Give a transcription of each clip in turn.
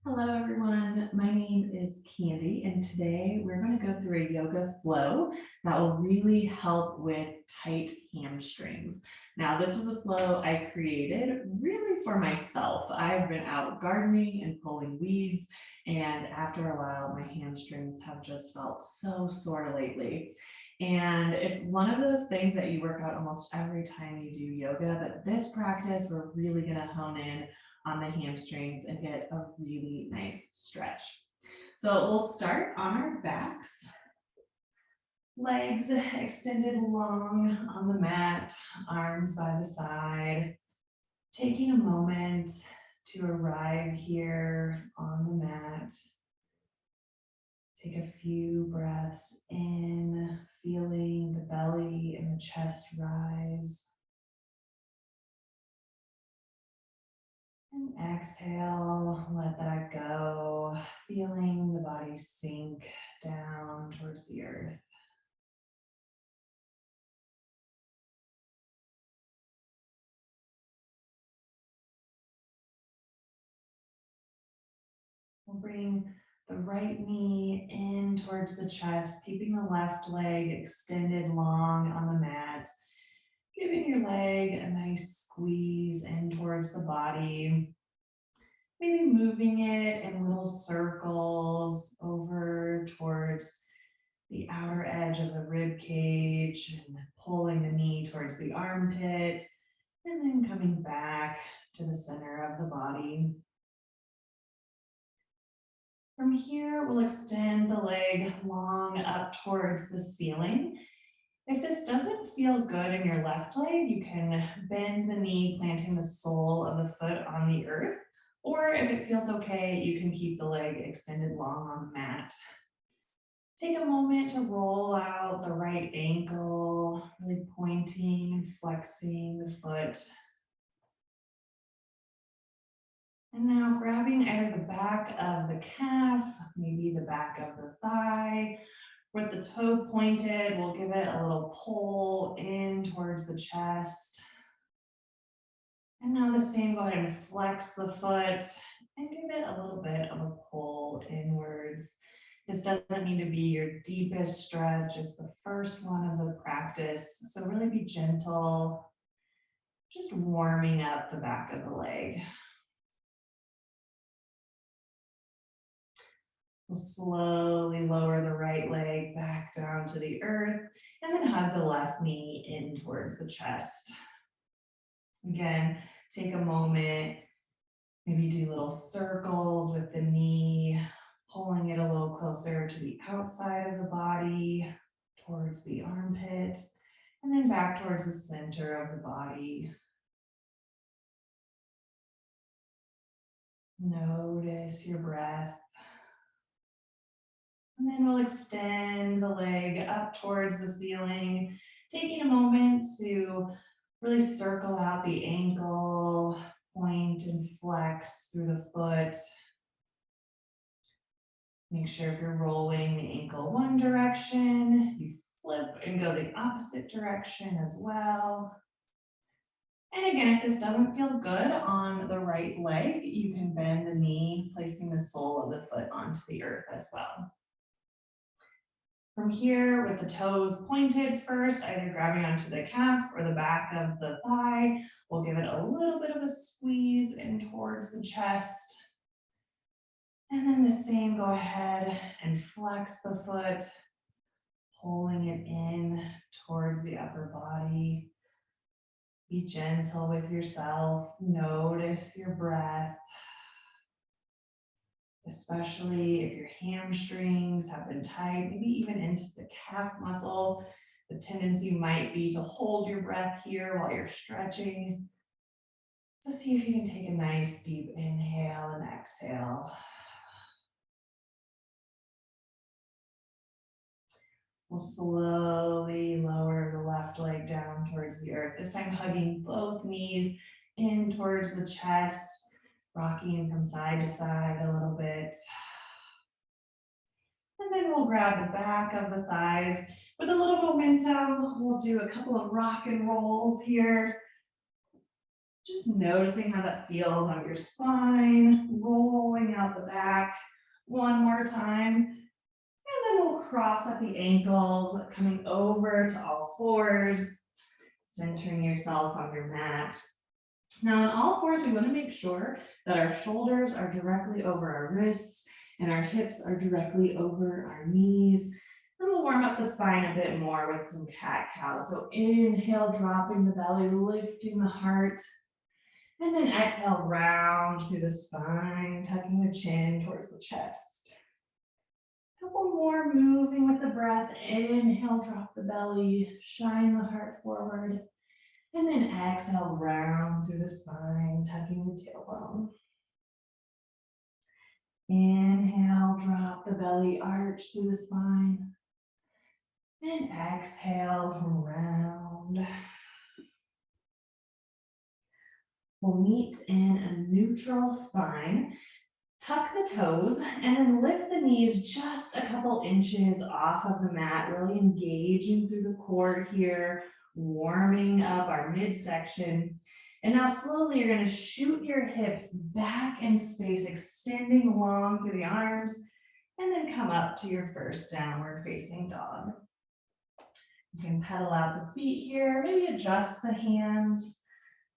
Hello everyone, my name is Candy and today we're going to go through a yoga flow that will really help with tight hamstrings. Now this was a flow I created really for myself. I've been out gardening and pulling weeds, and after a while my hamstrings have just felt so sore lately. And it's one of those things that you work out almost every time you do yoga, but this practice we're really going to hone in on the hamstrings and get a really nice stretch. So we'll start on our backs, legs extended long on the mat, arms by the side, taking a moment to arrive here on the mat. Take a few breaths in, feeling the belly and the chest rise. And exhale, let that go, feeling the body sink down towards the earth. We'll bring the right knee in towards the chest, keeping the left leg extended long on the mat, giving your leg a nice squeeze in towards the body. Maybe moving it in little circles over towards the outer edge of the rib cage and pulling the knee towards the armpit, and then coming back to the center of the body. From here, we'll extend the leg long up towards the ceiling. If this doesn't feel good in your left leg, you can bend the knee, planting the sole of the foot on the earth. Or if it feels okay, you can keep the leg extended long on the mat. Take a moment to roll out the right ankle, really pointing and flexing the foot. And now grabbing either the back of the calf, maybe the back of the thigh. With the toe pointed, we'll give it a little pull in towards the chest. And now the same, go ahead and flex the foot and give it a little bit of a pull inwards. This doesn't need to be your deepest stretch. It's the first one of the practice. So really be gentle, just warming up the back of the leg. We'll slowly lower the right leg back down to the earth and then hug the left knee in towards the chest. Again, take a moment, maybe do little circles with the knee, pulling it a little closer to the outside of the body, towards the armpit, and then back towards the center of the body. Notice your breath. And then we'll extend the leg up towards the ceiling, taking a moment to really circle out the ankle, point and flex through the foot. Make sure if you're rolling the ankle one direction, you flip and go the opposite direction as well. And again, if this doesn't feel good on the right leg, you can bend the knee, placing the sole of the foot onto the earth as well. From here, with the toes pointed first, either grabbing onto the calf or the back of the thigh, we'll give it a little bit of a squeeze in towards the chest. And then the same, go ahead and flex the foot, pulling it in towards the upper body. Be gentle with yourself. Notice your breath. Especially if your hamstrings have been tight, maybe even into the calf muscle. The tendency might be to hold your breath here while you're stretching. So see if you can take a nice deep inhale and exhale. We'll slowly lower the left leg down towards the earth, this time hugging both knees in towards the chest, rocking from side to side a little bit. And then we'll grab the back of the thighs. With a little momentum, we'll do a couple of rock and rolls here. Just noticing how that feels on your spine, rolling out the back. One more time. And then we'll cross at the ankles, coming over to all fours, centering yourself on your mat. Now on all fours, we want to make sure that our shoulders are directly over our wrists and our hips are directly over our knees. And we'll warm up the spine a bit more with some cat-cow. So inhale, dropping the belly, lifting the heart. And then exhale, round through the spine, tucking the chin towards the chest. Couple more, moving with the breath. Inhale, drop the belly, shine the heart forward. And then exhale, round through the spine, tucking the tailbone. Inhale, drop the belly, arch through the spine. And exhale, round. We'll meet in a neutral spine. Tuck the toes and then lift the knees just a couple inches off of the mat, really engaging through the core here, warming up our midsection. And now slowly you're going to shoot your hips back in space, extending long through the arms, and then come up to your first downward facing dog. You can pedal out the feet here, maybe adjust the hands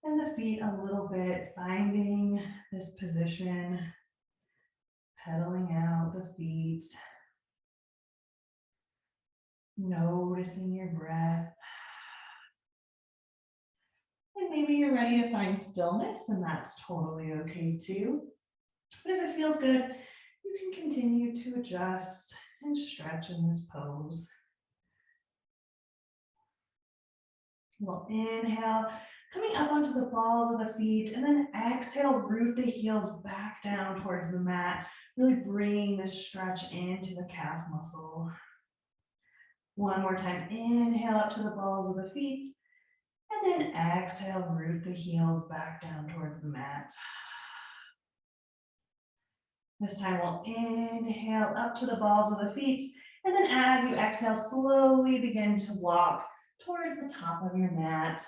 and the feet a little bit, finding this position, pedaling out the feet, noticing your breath. And maybe you're ready to find stillness, and that's totally okay too. But if it feels good, you can continue to adjust and stretch in this pose. We'll inhale, coming up onto the balls of the feet, and then exhale, root the heels back down towards the mat, really bringing this stretch into the calf muscle. One more time, inhale up to the balls of the feet, and then exhale, root the heels back down towards the mat. This time we'll inhale up to the balls of the feet, and then as you exhale, slowly begin to walk towards the top of your mat.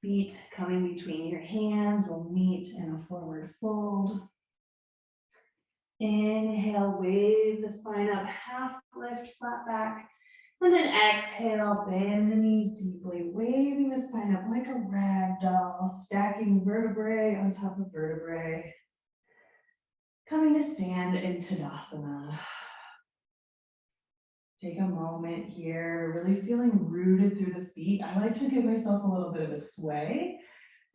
Feet coming between your hands will meet in a forward fold. Inhale, wave the spine up, half lift, flat back. And then exhale, bend the knees deeply, waving the spine up like a rag doll, stacking vertebrae on top of vertebrae. Coming to stand in Tadasana. Take a moment here, really feeling rooted through the feet. I like to give myself a little bit of a sway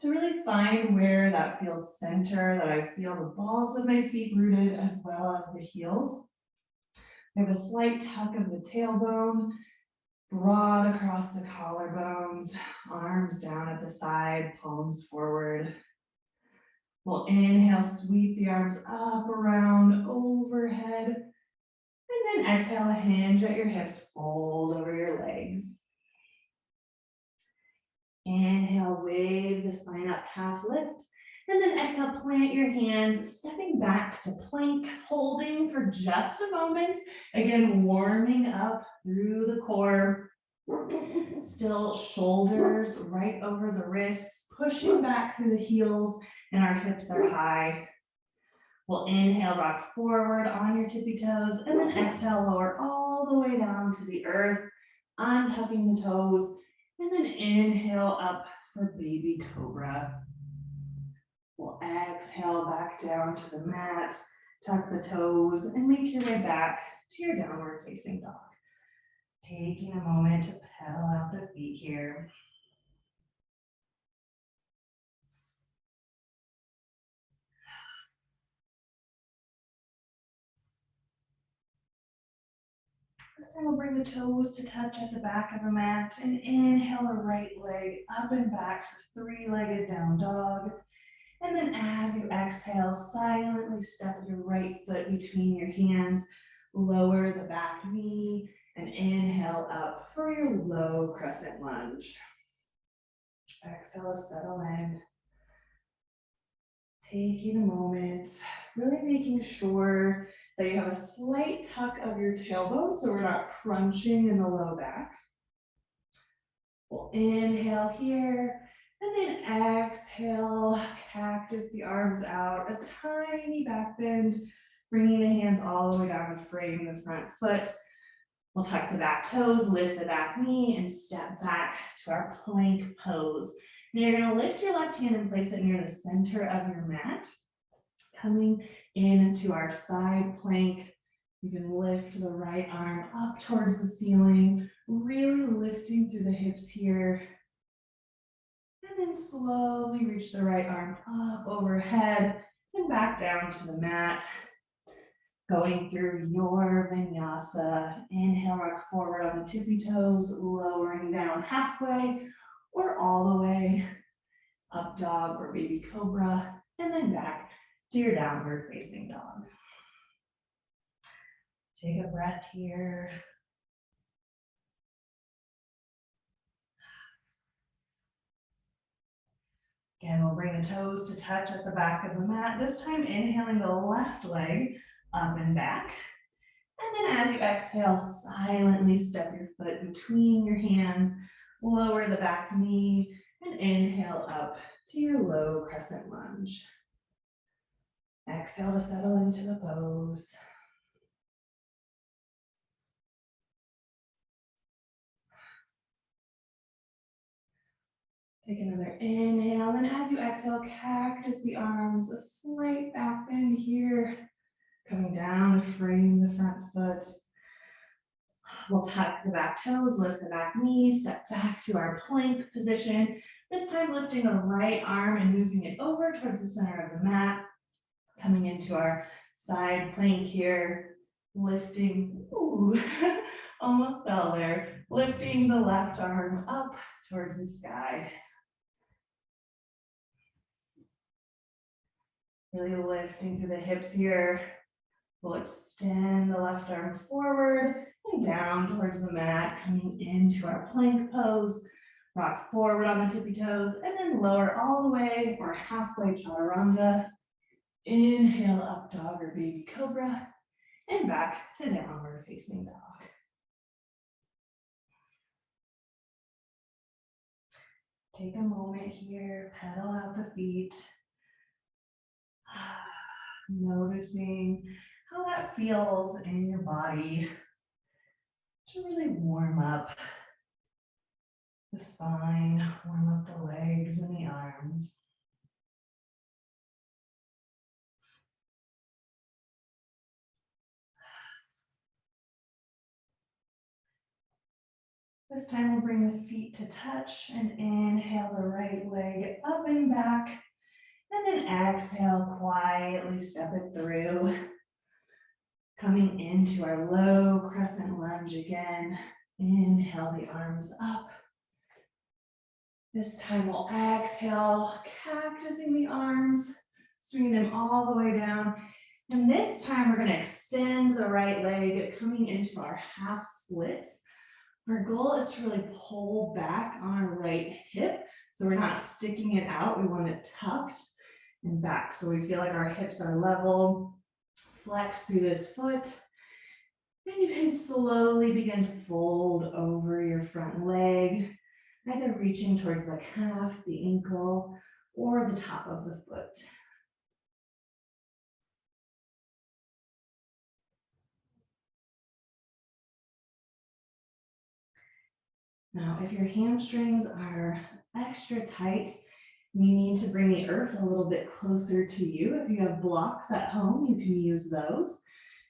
to really find where that feels center, that I feel the balls of my feet rooted as well as the heels. I have a slight tuck of the tailbone, broad across the collarbones, arms down at the side, palms forward. We'll inhale, sweep the arms up, around, overhead. And then exhale, hinge at your hips, fold over your legs. Inhale, wave the spine up, half lift. And then exhale, plant your hands, stepping back to plank, holding for just a moment. Again, warming up through the core. Still shoulders right over the wrists, pushing back through the heels, and our hips are high. We'll inhale, rock forward on your tippy toes, and then exhale, lower all the way down to the earth, untucking the toes, and then inhale up for baby cobra. We'll exhale back down to the mat, tuck the toes, and make your way back to your downward facing dog. Taking a moment to pedal out the feet here. This time we'll bring the toes to touch at the back of the mat and inhale the right leg up and back for three-legged down dog. And then as you exhale, silently step your right foot between your hands, lower the back knee, and inhale up for your low crescent lunge. Exhale, settle in. Taking a moment, really making sure that you have a slight tuck of your tailbone so we're not crunching in the low back. We'll inhale here And then exhale, cactus the arms out, a tiny back bend, bringing the hands all the way down to frame the front foot. We'll tuck the back toes, lift the back knee, and step back to our plank pose. Now you're gonna lift your left hand and place it near the center of your mat. Coming into our side plank, you can lift the right arm up towards the ceiling, really lifting through the hips here. And then slowly reach the right arm up overhead and back down to the mat. Going through your vinyasa. Inhale, rock forward on the tippy toes, lowering down halfway or all the way. Up dog or baby cobra, and then back to your downward facing dog. Take a breath here. Again, we'll bring the toes to touch at the back of the mat. This time, inhaling the left leg up and back. And then as you exhale, silently step your foot between your hands, lower the back knee, and inhale up to your low crescent lunge. Exhale to settle into the pose. Take another inhale, and as you exhale, cactus the arms, a slight back bend here. Coming down to frame the front foot. We'll tuck the back toes, lift the back knee, step back to our plank position. This time lifting the right arm and moving it over towards the center of the mat. Coming into our side plank here, lifting, ooh, almost fell there. Lifting the left arm up towards the sky. Really lifting through the hips here. We'll extend the left arm forward and down towards the mat, coming into our plank pose. Rock forward on the tippy toes and then lower all the way or halfway chaturanga. Inhale, up dog or baby cobra, and back to downward facing dog. Take a moment here, pedal out the feet. Noticing how that feels in your body to really warm up the spine, warm up the legs and the arms. This time we'll bring the feet to touch and inhale the right leg up and back. And then exhale, quietly step it through. Coming into our low crescent lunge again. Inhale the arms up. This time we'll exhale, cactusing the arms, swinging them all the way down. And this time we're going to extend the right leg, coming into our half splits. Our goal is to really pull back on our right hip. So we're not sticking it out. We want it tucked and back. So we feel like our hips are level. Flex through this foot. And you can slowly begin to fold over your front leg, either reaching towards the calf, the ankle, or the top of the foot. Now, if your hamstrings are extra tight, you need to bring the earth a little bit closer to you. If you have blocks at home, you can use those.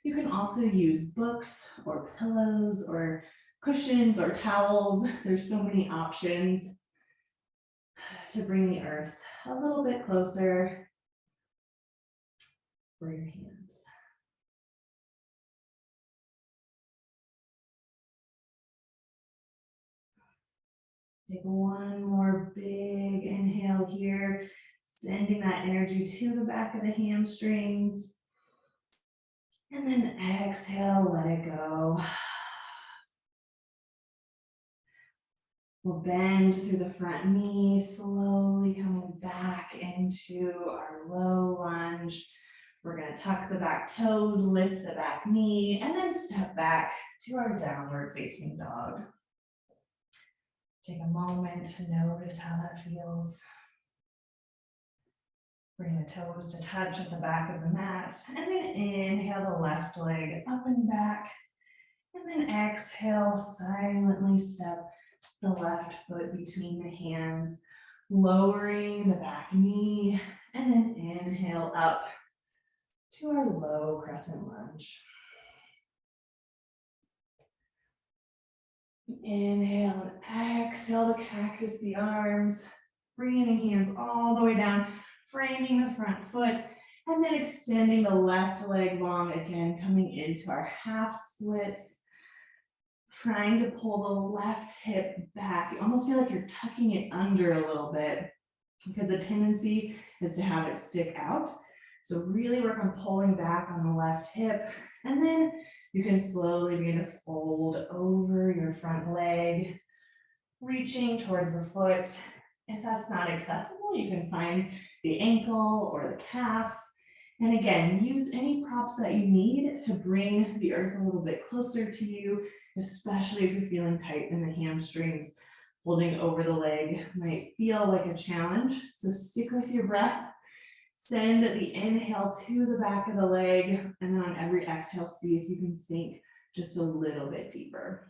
You can also use books or pillows or cushions or towels. There's so many options to bring the earth a little bit closer for your hands. Take one more big inhale here, sending that energy to the back of the hamstrings. And then exhale, let it go. We'll bend through the front knee, slowly coming back into our low lunge. We're going to tuck the back toes, lift the back knee, and then step back to our downward facing dog. Take a moment to notice how that feels. Bring the toes to touch at the back of the mat, and then inhale the left leg up and back, and then exhale, silently step the left foot between the hands, lowering the back knee, and then inhale up to our low crescent lunge. Inhale and exhale to cactus the arms, bringing the hands all the way down, framing the front foot, and then extending the left leg long again, coming into our half splits, trying to pull the left hip back. You almost feel like you're tucking it under a little bit because the tendency is to have it stick out. So really work on pulling back on the left hip, and then you can slowly begin to fold over your front leg, reaching towards the foot. If that's not accessible, you can find the ankle or the calf. And again, use any props that you need to bring the earth a little bit closer to you, especially if you're feeling tight in the hamstrings. Folding over the leg might feel like a challenge, so stick with your breath. Send the inhale to the back of the leg, and then on every exhale, see if you can sink just a little bit deeper.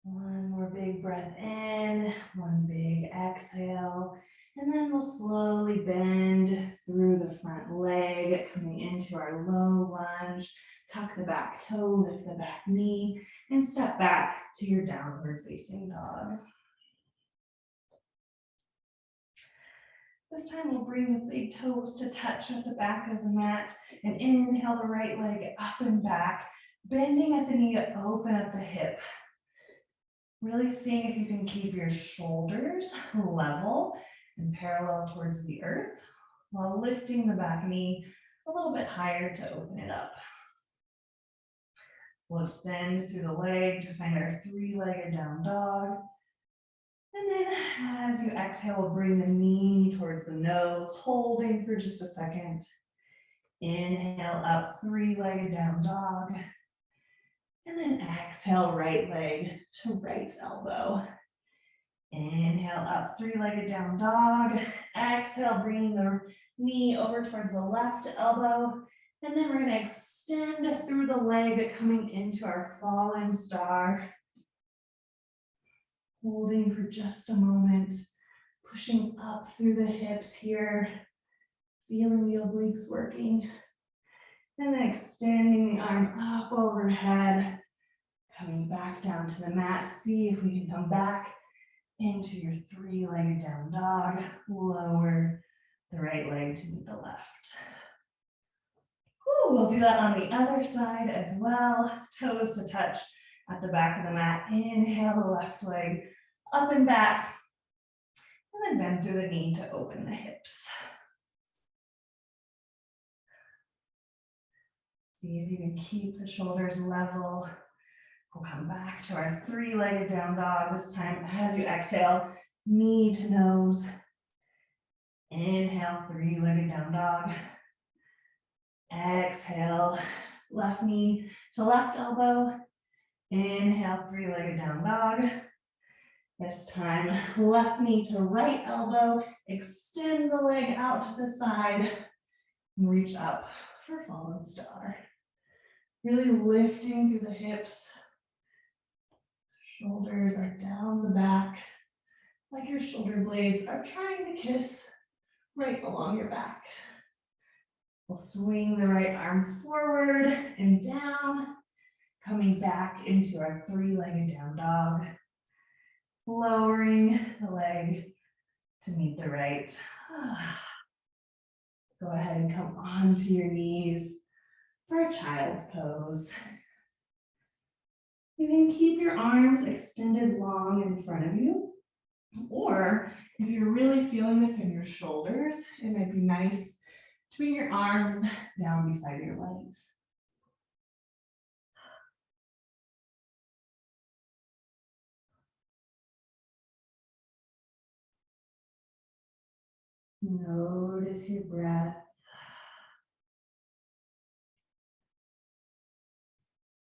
One more big breath in, one big exhale, and then we'll slowly bend through the front leg, coming into our low lunge. Tuck the back toe, lift the back knee, and step back to your downward facing dog. This time we'll bring the big toes to touch at the back of the mat, and inhale the right leg up and back, bending at the knee to open up the hip. Really seeing if you can keep your shoulders level and parallel towards the earth while lifting the back knee a little bit higher to open it up. We'll extend through the leg to find our three-legged down dog. And then as you exhale, we'll bring the knee towards the nose, holding for just a second. Inhale up, three-legged down dog. And then exhale, right leg to right elbow. Inhale up, three-legged down dog. Exhale, bringing the knee over towards the left elbow. And then we're going to extend through the leg, coming into our falling star. Holding for just a moment, pushing up through the hips here, feeling the obliques working. And then extending the arm up overhead, coming back down to the mat. See if we can come back into your three-legged down dog. Lower the right leg to meet the left. We'll do that on the other side as well. Toes to touch at the back of the mat. Inhale the left leg up and back. And then bend through the knee to open the hips. See if you can keep the shoulders level. We'll come back to our three-legged down dog. This time, as you exhale, knee to nose. Inhale, three-legged down dog. Exhale, left knee to left elbow. Inhale, three-legged down dog. This time, left knee to right elbow. Extend the leg out to the side. And reach up for fallen star. Really lifting through the hips. Shoulders are down the back, like your shoulder blades are trying to kiss right along your back. We'll swing the right arm forward and down, coming back into our three-legged down dog. Lowering the leg to meet the right. Go ahead and come onto your knees for a child's pose. You can keep your arms extended long in front of you, or if you're really feeling this in your shoulders, it might be nice to bring your arms down beside your legs. Notice your breath.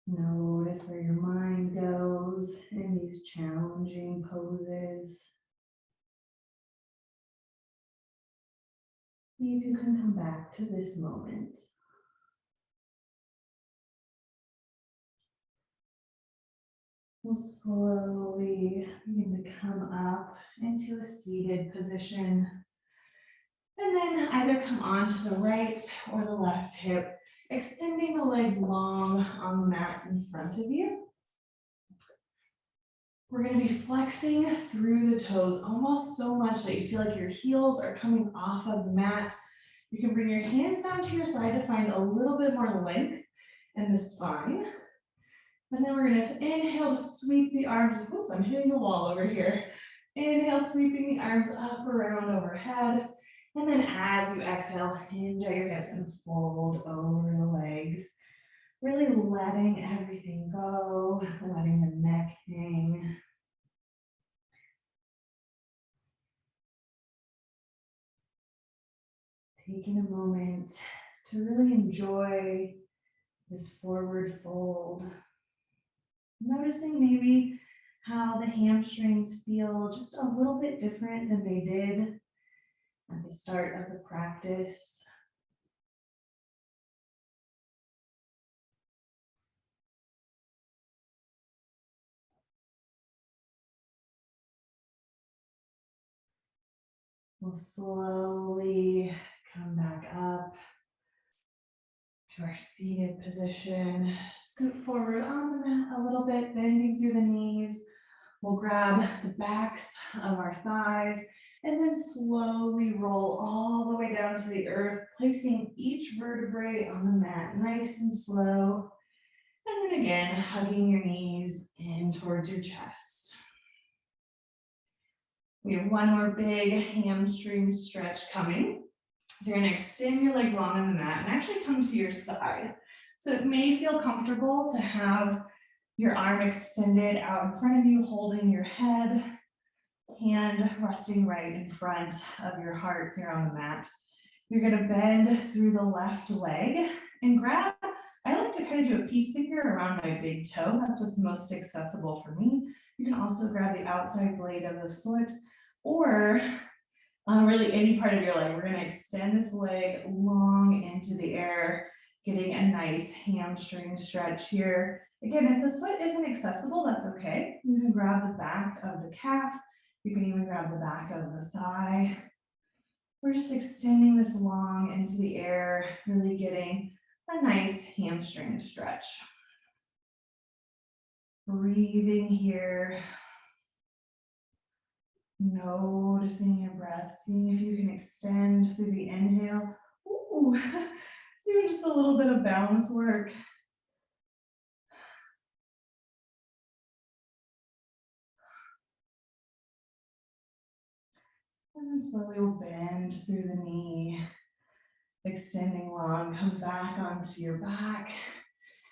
Notice where your mind goes in these challenging poses. See if you can come back to this moment. We'll slowly begin to come up into a seated position. And then either come onto the right or the left hip, extending the legs long on the mat in front of you. We're going to be flexing through the toes almost so much that you feel like your heels are coming off of the mat. You can bring your hands down to your side to find a little bit more length in the spine. And then we're going to inhale to sweep the arms. Oops, I'm hitting the wall over here. Inhale, sweeping the arms up, around, overhead. And then as you exhale, hinge at your hips and fold over the legs. Really letting everything go, letting the neck hang. Taking a moment to really enjoy this forward fold. Noticing maybe how the hamstrings feel just a little bit different than they did at the start of the practice. We'll slowly come back up to our seated position. Scoot forward on the mat a little bit, bending through the knees. We'll grab the backs of our thighs and then slowly roll all the way down to the earth, placing each vertebrae on the mat nice and slow. And then again, hugging your knees in towards your chest. We have one more big hamstring stretch coming. So you're going to extend your legs long on the mat and actually come to your side. So it may feel comfortable to have your arm extended out in front of you, holding your head, hand resting right in front of your heart here on the mat. You're going to bend through the left leg and grab. I like to kind of do a peace finger around my big toe. That's what's most accessible for me. You can also grab the outside blade of the foot or really any part of your leg. We're going to extend this leg long into the air, getting a nice hamstring stretch here. Again, if the foot isn't accessible, that's okay. You can grab the back of the calf. You can even grab the back of the thigh. We're just extending this long into the air, really getting a nice hamstring stretch. Breathing here. Noticing your breath, seeing if you can extend through the inhale. Ooh, doing just a little bit of balance work. And then slowly we'll bend through the knee, extending long, come back onto your back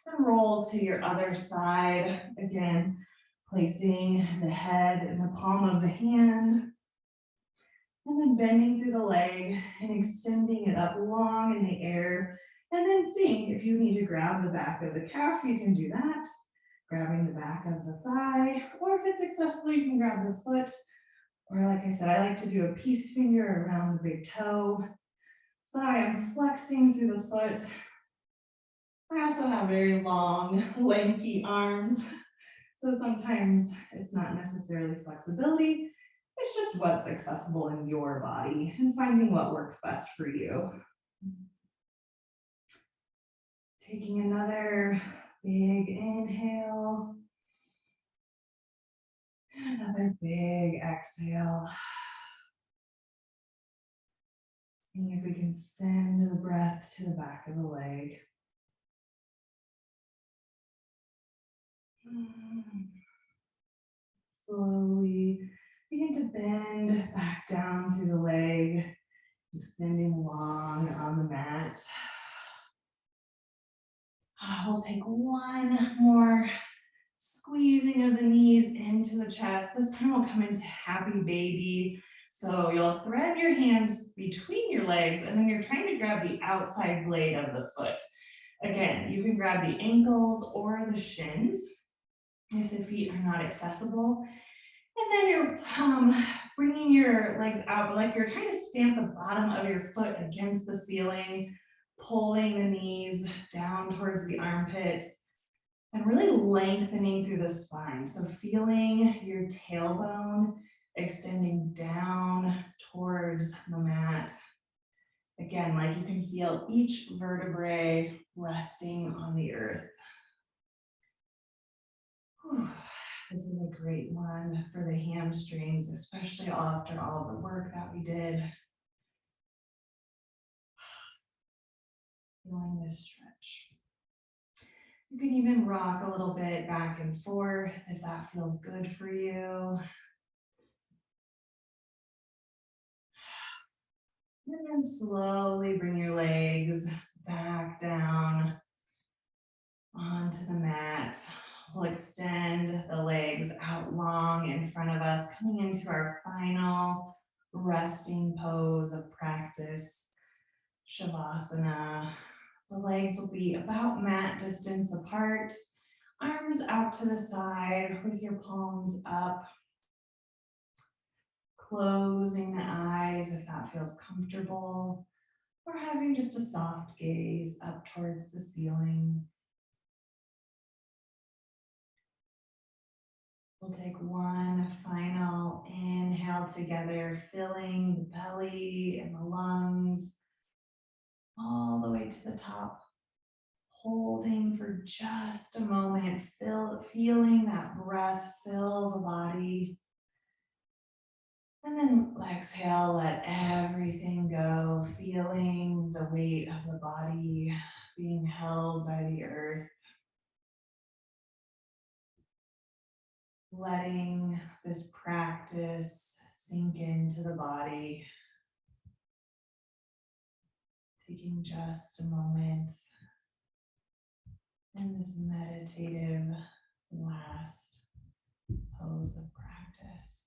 and roll to your other side. Again, placing the head in the palm of the hand. And then bending through the leg and extending it up long in the air. And then seeing if you need to grab the back of the calf, you can do that. Grabbing the back of the thigh, or if it's accessible, you can grab the foot. Or like I said, I like to do a peace finger around the big toe. So I am flexing through the foot. I also have very long, lanky arms. So sometimes it's not necessarily flexibility. It's just what's accessible in your body and finding what works best for you. Taking another big inhale. And another big exhale. Seeing if we can send the breath to the back of the leg. Slowly begin to bend back down through the leg, extending long on the mat. We'll take one more squeezing of the knees into the chest. This time we'll come into happy baby. So you'll thread your hands between your legs and then you're trying to grab the outside blade of the foot. Again, you can grab the ankles or the shins if the feet are not accessible. And then you're bringing your legs out, like you're trying to stamp the bottom of your foot against the ceiling, pulling the knees down towards the armpits, and really lengthening through the spine. So feeling your tailbone extending down towards the mat. Again, like you can feel each vertebrae resting on the earth. Whew. This is a great one for the hamstrings, especially after all the work that we did. Feeling this stretch. You can even rock a little bit back and forth if that feels good for you. And then slowly bring your legs back down onto the mat. We'll extend the legs out long in front of us, coming into our final resting pose of practice, Shavasana. The legs will be about mat distance apart, arms out to the side with your palms up. Closing the eyes if that feels comfortable, or having just a soft gaze up towards the ceiling. We'll take one final inhale together, filling the belly and the lungs all the way to the top. Holding for just a moment, feeling that breath fill the body. And then exhale, let everything go, feeling the weight of the body being held by the earth. Letting this practice sink into the body. Taking just a moment in this meditative last pose of practice.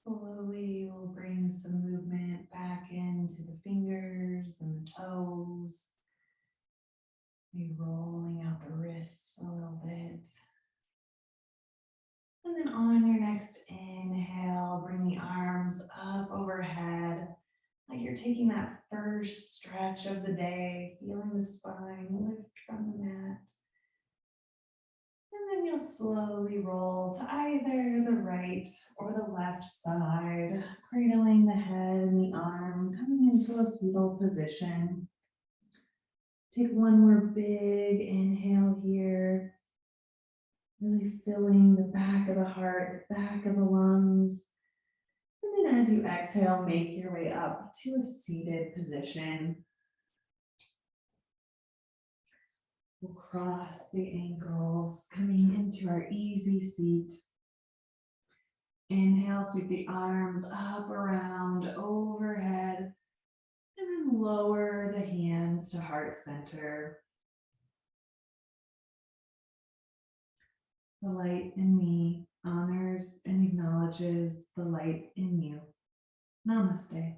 Slowly, we'll bring some movement back into the fingers and the toes. Maybe rolling out the wrists a little bit. And then on your next inhale, bring the arms up overhead, like you're taking that first stretch of the day, feeling the spine lift from the mat. And then you'll slowly roll to either the right or the left side, cradling the head and the arm, coming into a fetal position. Take one more big inhale here, really filling the back of the heart, the back of the lungs. And then as you exhale, make your way up to a seated position. We'll cross the ankles, coming into our easy seat. Inhale, sweep the arms up, around, overhead, and then lower the hands to heart center. The light in me honors and acknowledges the light in you. Namaste.